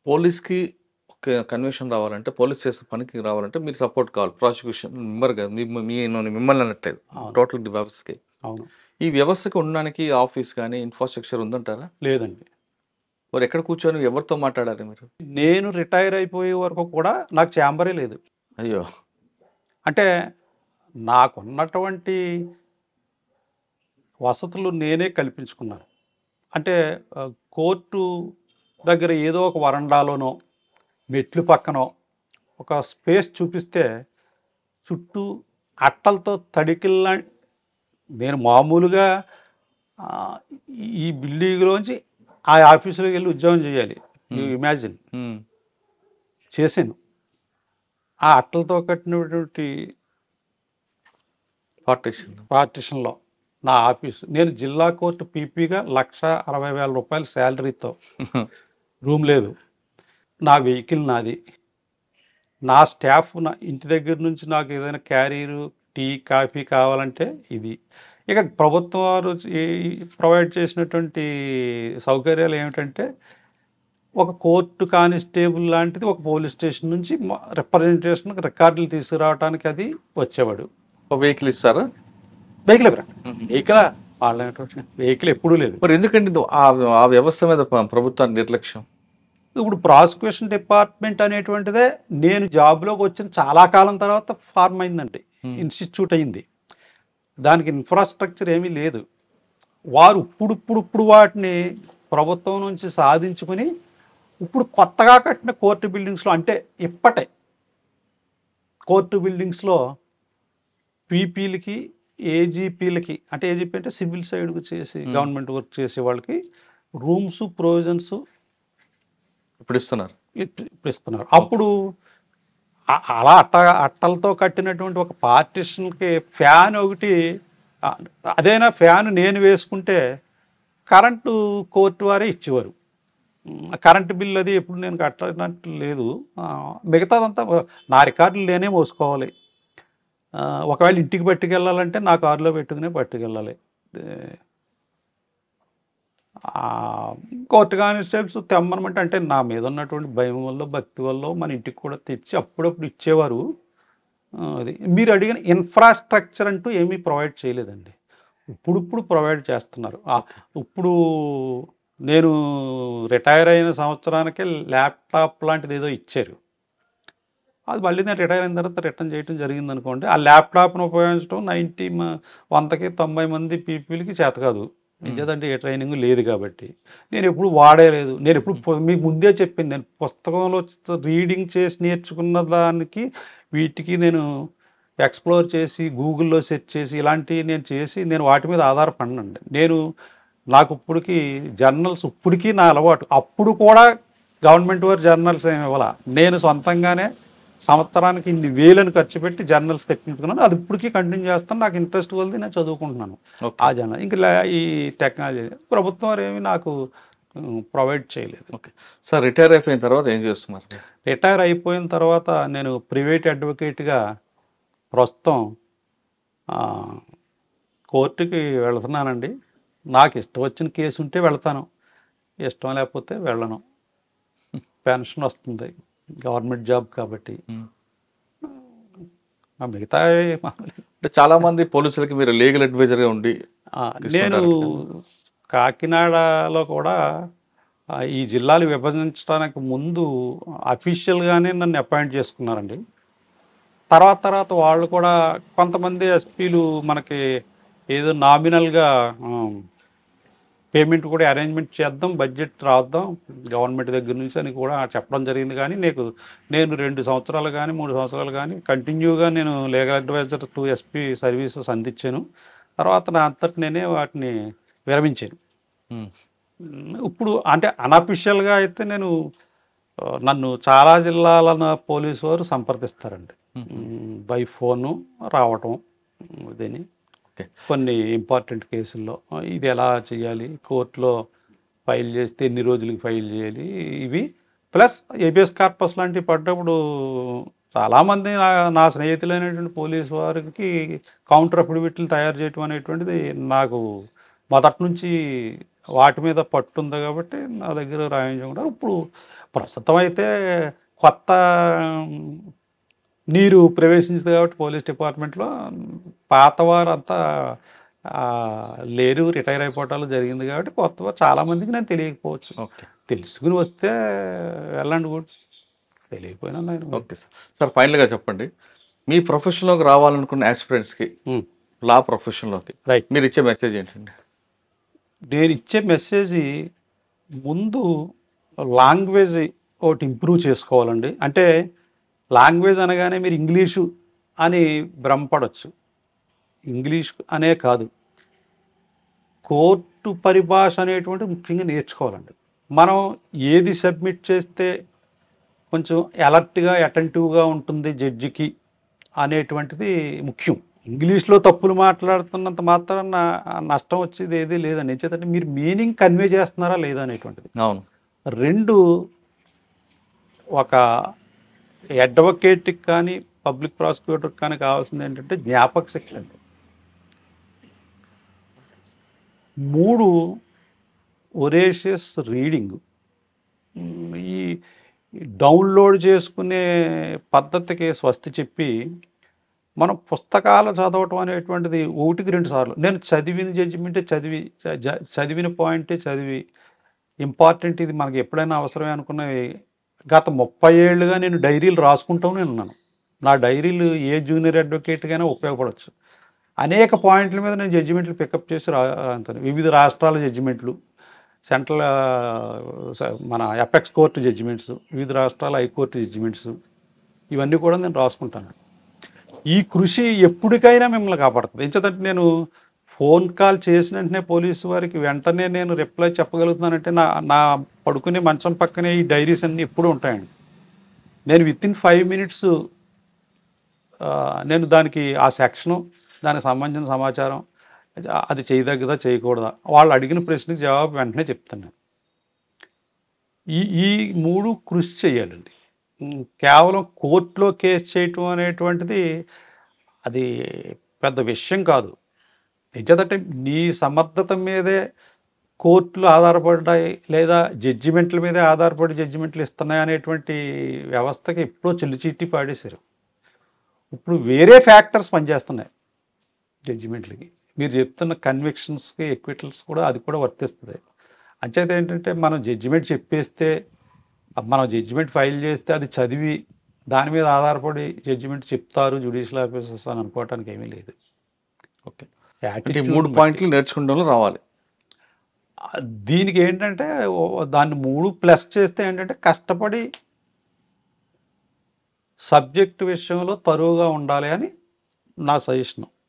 పోలీస్‌కి ఒక కన్విక్షన్ రావాలంటే, పోలీస్ చేసే పనికి రావాలంటే మీరు సపోర్ట్ కావాలి. ప్రాసిక్యూషన్ మెంబర్‌గా మిమ్మల్ని అనట్లేదు. అవును. టోటల్ వ్యవస్థకి. అవును. ఈ వ్యవస్థకి ఉండడానికి ఆఫీస్ గాని, ఇన్‌ఫ్రాస్ట్రక్చర్ ఉందంటారా? లేదండి. మరి ఎక్కడ కూర్చొని ఎవరితో మాట్లాడాలి మీరు? నేను రిటైర్ అయిపోయే వరకు కూడా నాకు ఛాంబరే లేదు. అయ్యో! అంటే నాకున్నటువంటి వసతులు నేనే కల్పించుకున్నాను. అంటే కోర్టు దగ్గర ఏదో ఒక వరండాలోనో, మెట్లు పక్కనో ఒక స్పేస్ చూపిస్తే చుట్టూ అట్టలతో తడికిల్లా నేను మామూలుగా ఆహ్, ఈ బిల్డింగ్‌లోంచి ఆ ఆఫీస్‌లోకి వెళ్లి ఉద్యోగం చేయాలి. యూ హ్మ్. ఇమాజిన్ హ్మ్. చేశాను. ఆ అట్టలతో కట్టినటువంటి పార్టిషన్. పార్టిషన్‌లో నా ఆఫీసు. నేను జిల్లా కోర్టు పీపీగా రూ. 1,60,000 శాలరీతో రూమ్ లేదు. నా వెహికల్ నాది. నా స్టాఫ్ నా ఇంటి దగ్గర నుంచి నాకు ఏదైనా క్యారియరు, టీ, కాఫీ కావాలంటే ఇది. ఇక ప్రభుత్వం వారు ప్రొవైడ్ చేసినటువంటి సౌకర్యాలు ఏమిటంటే, ఒక కోర్టు కానిస్టేబుల్ లాంటిది ఒక పోలీస్ స్టేషన్ నుంచి రిప్రజెంటేషన్‌కి రికార్డులు తీసుకురావటానికి అది వచ్చేవాడు. ఒక వెహికల్ ఇస్తారా? వెహికల్ ఇవ్వరా? హుహు. వెహికలా? వెహికల్ ఎప్పుడూ లేదు. మరి ఎందుకండి ఆ వ్యవస్థ మీద ప్రభుత్వానికి నిర్లక్ష్యం? ఇప్పుడు ప్రాసిక్యూషన్ డిపార్ట్మెంట్ అనేటువంటిదే నేను జాబ్‌లోకి వచ్చిన చాలా కాలం తర్వాత ఫార్మ్ అయిందండి. హ్మ్. ఇన్‌స్టిట్యూట్ అయింది. దానికి ఇన్‌ఫ్రాస్ట్రక్చర్ ఏమీ లేదు. వారు ఇప్పుడు వాటిని ప్రభుత్వం నుంచి సాధించుకొని, ఇప్పుడు కొత్తగా కట్టిన కోర్టు బిల్డింగ్స్‌లో అంటే ఇప్పటే కోర్టు బిల్డింగ్స్‌లో పీపీలకి, ఏజీపీలకి అంటే ఏజీపీ అంటే సివిల్ సైడ్‌కి చేసి హ్మ్. గవర్నమెంట్ వర్క్ చేసే వాళ్ళకి రూమ్స్, ప్రొవిజన్స్ ఇప్పుడు ఇస్తున్నారు. ఇప్పుడు ఇస్తున్నారు. అప్పుడు అలా అట్టలతో కట్టినటువంటి ఒక పార్టిషన్‌కి ఫ్యాన్ ఒకటి ఆహ్, అదైనా ఫ్యాన్ నేను వేసుకుంటే కరెంటు కోర్టు వారే ఇచ్చేవారు. కరెంటు బిల్ అది ఎప్పుడు నేను కట్టనట్టు లేదు. మిగతాదంతా నా రికార్డులు నేనే మోసుకోవాలి. ఒకవేళ ఇంటికి పట్టుకెళ్ళాలంటే నా కారులో పెట్టుకునే పట్టుకెళ్ళాలి. ఏ కోర్టు కానిస్టేబుల్స్ తెమ్మనమంటే అంటే నా మీద ఉన్నటువంటి భయం వల్లో, భక్తి వల్లో మన ఇంటికి కూడా తెచ్చి అప్పుడప్పుడు ఇచ్చేవారు. అది మీరు అడిగిన ఇన్‌ఫ్రాస్ట్రక్చర్ అంటూ ఏమీ ప్రొవైడ్ చేయలేదండి. ఇప్పుడిప్పుడు ప్రొవైడ్ చేస్తున్నారు. ఓకే. ఇప్పుడు నేను రిటైర్ అయిన సంవత్సరానికే ల్యాప్‌టాప్ లాంటిదేదో ఇచ్చారు. అది మళ్ళీ నేను రిటైర్ అయిన తర్వాత రిటర్న్ చేయటం జరిగిందనుకోండి. ఆ ల్యాప్‌టాప్‌ని ఉపయోగించడం 100కి 90 మంది పీపుల్‌కి చేత కాదు. హ్మ్. ఎందుకంటే ఏ ట్రైనింగ్ లేదు కాబట్టి. నేనెప్పుడు వాడేలేదు. నేనెప్పుడు మీకు ముందే చెప్పింది. నేను పుస్తకంలో రీడింగ్ చేసి నేర్చుకున్న దానికి, వీటికి నేను ఎక్స్‌ప్లోర్ చేసి, గూగుల్‌లో సెర్చ్ చేసి, ఇలాంటివి నేను చేసి, నేను వాటి మీద ఆధారపడనండి. నాకు ఇప్పటికి జర్నల్స్ ఇప్పటికి నా అలవాటు. అప్పుడు కూడా గవర్నమెంట్ వారు జర్నల్స్ ఏమి ఇవ్వలా. నేను సొంతంగానే సంవత్సరానికి ఇన్ని వేలని ఖర్చు పెట్టి జర్నల్స్ తెప్పించుకున్నాను. అది ఇప్పటికీ కంటిన్యూ చేస్తాను. నాకు ఇంట్రెస్ట్ కొలిది నేను చదువుకుంటున్నాను. ఓకే. ఆ జర్నల్. ఇంక ఈ టెక్నాలజీ ప్రభుత్వం వారు ఏమి నాకు ప్రొవైడ్ చేయలేదు. ఓకే. సార్ రిటైర్ అయిపోయిన తర్వాత ఏం చేస్తున్నారు మీరు? రిటైర్ అయిపోయిన తర్వాత నేను ప్రైవేట్ అడ్వకేట్‌గా ప్రస్తుతం ఆహ్, కోర్టుకి వెళ్తున్నానండి. నాకు ఇష్టం వచ్చిన కేసు ఉంటే వెళ్తాను. ఇష్టం లేకపోతే వెళ్ళను. పెన్షన్ వస్తుంది. గవర్నమెంట్ జాబ్ కాబట్టి. హ్మ్. మిగతావి అంటే చాలామంది పోలీసులకి మీరు లీగల్ అడ్వైజర్‌గా ఉండి నేను ఇస్తుంటారు కదా! కాకినాడలో కూడా ఈ జిల్లాలు విభజించడానికి ముందు అఫీషియల్‌గానే నన్ను అపాయింట్ చేసుకున్నారండి. తర్వాత వాళ్ళు కూడా కొంతమంది ఎస్పీలు మనకి ఏదో నామినల్‌గా ఆహ్, పేమెంట్ కూడా అరేంజ్‌మెంట్ చేద్దాం, బడ్జెట్ రాద్దాం గవర్నమెంట్ దగ్గర నుంచి అని కూడా చెప్పడం జరిగింది. కానీ నేను 2 సంవత్సరాలు గానీ, 3 సంవత్సరాలు గానీ కంటిన్యూగా నేను legal adviser to SP services అందించాను. తర్వాత నా అంతట నేనే వాటిని విరమించాను. హ్మ్. ఇప్పుడు అంటే అనఫిషియల్‌గా అయితే నన్ను చాలా జిల్లాల పోలీసు వారు సంప్రదిస్తారండి. హుహు. బై ఫోను రావటం ఇదని. ఓకే. కొన్ని ఇంపార్టెంట్ కేసుల్లో ఇది ఎలా చేయాలి? కోర్టులో ఫైల్ చేస్తే ఎన్ని రోజులకి ఫైల్ చేయాలి? ఇవి ప్లస్ హేబియస్ కార్పస్ లాంటివి పడ్డప్పుడు చాలామంది నా స్నేహితులైనటువంటి పోలీసు వారికి కౌంటర్ అఫిడవిట్లు తయారు చేయటం అనేటువంటిది నాకు మొదటి నుంచి వాటి మీద పట్టు ఉంది కాబట్టి నా దగ్గర రాయించకుండా ఇప్పుడు ప్రస్తుతం అయితే కొత్త నీరు ప్రవేశించింది కాబట్టి పోలీస్ డిపార్ట్మెంట్లో పాతవారంతా ఆ, లేరు, రిటైర్ అయిపోవటాలు జరిగింది కాబట్టి కొత్త చాలామందికి నేను తెలియకపోవచ్చు. ఓకే. తెలుసుకుని వస్తే వెళ్ళండి కూడా, తెలియకపోయినా నేను ఓకే సార్. సార్ ఫైనల్గా చెప్పండి, మీ ప్రొఫెషన్లోకి రావాలనుకున్న ఆస్పిరెంట్స్కి, లా ప్రొఫెషన్లోకి రైట్. మీరు ఇచ్చే మెసేజ్ ఏంటండి? నేను ఇచ్చే మెసేజ్ ముందు లాంగ్వేజ్ ఒకటి ఇంప్రూవ్ చేసుకోవాలండి. అంటే లాంగ్వేజ్ అనగానే మీరు ఇంగ్లీషు అని భ్రమపడవచ్చు. ఇంగ్లీష్ అనే కాదు, కోర్టు పరిభాష అనేటువంటి ముఖ్యంగా నేర్చుకోవాలండి. మనం ఏది సబ్మిట్ చేస్తే కొంచెం అలర్ట్గా అటెంటివ్గా ఉంటుంది జడ్జికి అనేటువంటిది ముఖ్యం. ఇంగ్లీష్లో తప్పులు మాట్లాడుతున్నంత మాత్రాన నష్టం వచ్చేది ఏదీ లేదండి. ఎందుకంటే మీరు మీనింగ్ కన్వే చేస్తున్నారా లేదా అనేటువంటిది. అవును. రెండు, ఒక అడ్వకేట్కి కానీ పబ్లిక్ ప్రాసిక్యూటర్కి కానీ కావాల్సింది ఏంటంటే జ్ఞాపక శక్తి అండి. 3 ఒరేషియస్ రీడింగ్. ఈ డౌన్లోడ్ చేసుకునే పద్ధతికి స్వస్తి చెప్పి మనం పుస్తకాలు చదవటం అనేటువంటిది 1-2 సార్లు, నేను చదివిన జడ్జిమెంటే చదివిన పాయింటే చదివి ఇంపార్టెంట్ ఇది మనకి ఎప్పుడైనా అవసరమే అనుకున్నవి గత 30 ఏళ్ళుగా నేను డైరీలు రాసుకుంటూనే ఉన్నాను. నా డైరీలు ఏ జూనియర్ అడ్వకేట్గానే ఉపయోగపడవచ్చు. అనేక పాయింట్ల మీద నేను జడ్జిమెంట్లు పికప్ చేసి రాస్తాను. వివిధ రాష్ట్రాల జడ్జిమెంట్లు, సెంట్రల్ మన ఎపెక్స్ కోర్టు జడ్జిమెంట్స్, వివిధ రాష్ట్రాల హైకోర్టు జడ్జిమెంట్స్, ఇవన్నీ కూడా నేను రాసుకుంటాను. ఈ కృషి ఎప్పటికైనా మిమ్మల్ని కాపాడుతుంది. ఎందుకంటే నేను ఫోన్ కాల్ చేసిన వెంటనే పోలీసు వారికి వెంటనే నేను రిప్లై చెప్పగలుగుతున్నానంటే నా పడుకునే మంచం పక్కనే ఈ డైరీస్ అన్నీ ఎప్పుడూ ఉంటాయండి. నేను వితిన్ 5 మినిట్స్ నేను దానికి ఆ సెక్షను, దానికి సంబంధించిన సమాచారం, అది చేయదగ్గదా చేయకూడదా, వాళ్ళు అడిగిన ప్రశ్నకి జవాబు వెంటనే చెప్తాను. ఈ 3 కృషి చేయాలండి. కేవలం కోర్టులో కేసు చేయటం అనేటువంటిది అది పెద్ద విషయం కాదు. ఎందుకంటే నీ సమర్థత మీదే కోర్టులు ఆధారపడ్డాయి, లేదా జడ్జిమెంట్ల మీదే ఆధారపడి జడ్జిమెంట్లు ఇస్తున్నాయి అనేటువంటి వ్యవస్థకి ఎప్పుడో చెల్లిచీటి పాడేశారు. ఇప్పుడు వేరే ఫ్యాక్టర్స్ పనిచేస్తున్నాయి జడ్జిమెంట్లకి. మీరు చెప్తున్న కన్విక్షన్స్కి, ఎక్విటల్స్ కూడా అది కూడా వర్తిస్తుంది. అంచేత ఏంటంటే మనం జడ్జిమెంట్ చెప్పేస్తే, మనం జడ్జిమెంట్ ఫైల్ చేస్తే అది చదివి దాని మీద ఆధారపడి జడ్జిమెంట్ చెప్తారు జ్యుడిషియల్ ఆఫీసర్స్ అని అనుకోవటానికి ఏమీ లేదు. ఓకే. అంటే 3 పాయింట్లు నేర్చుకుంటూ రావాలి. దీనికి ఏంటంటే దాన్ని 3 ప్లస్ చేస్తే ఏంటంటే కష్టపడి సబ్జెక్ట్ విషయంలో తరువుగా ఉండాలి అని నా సజెషన్.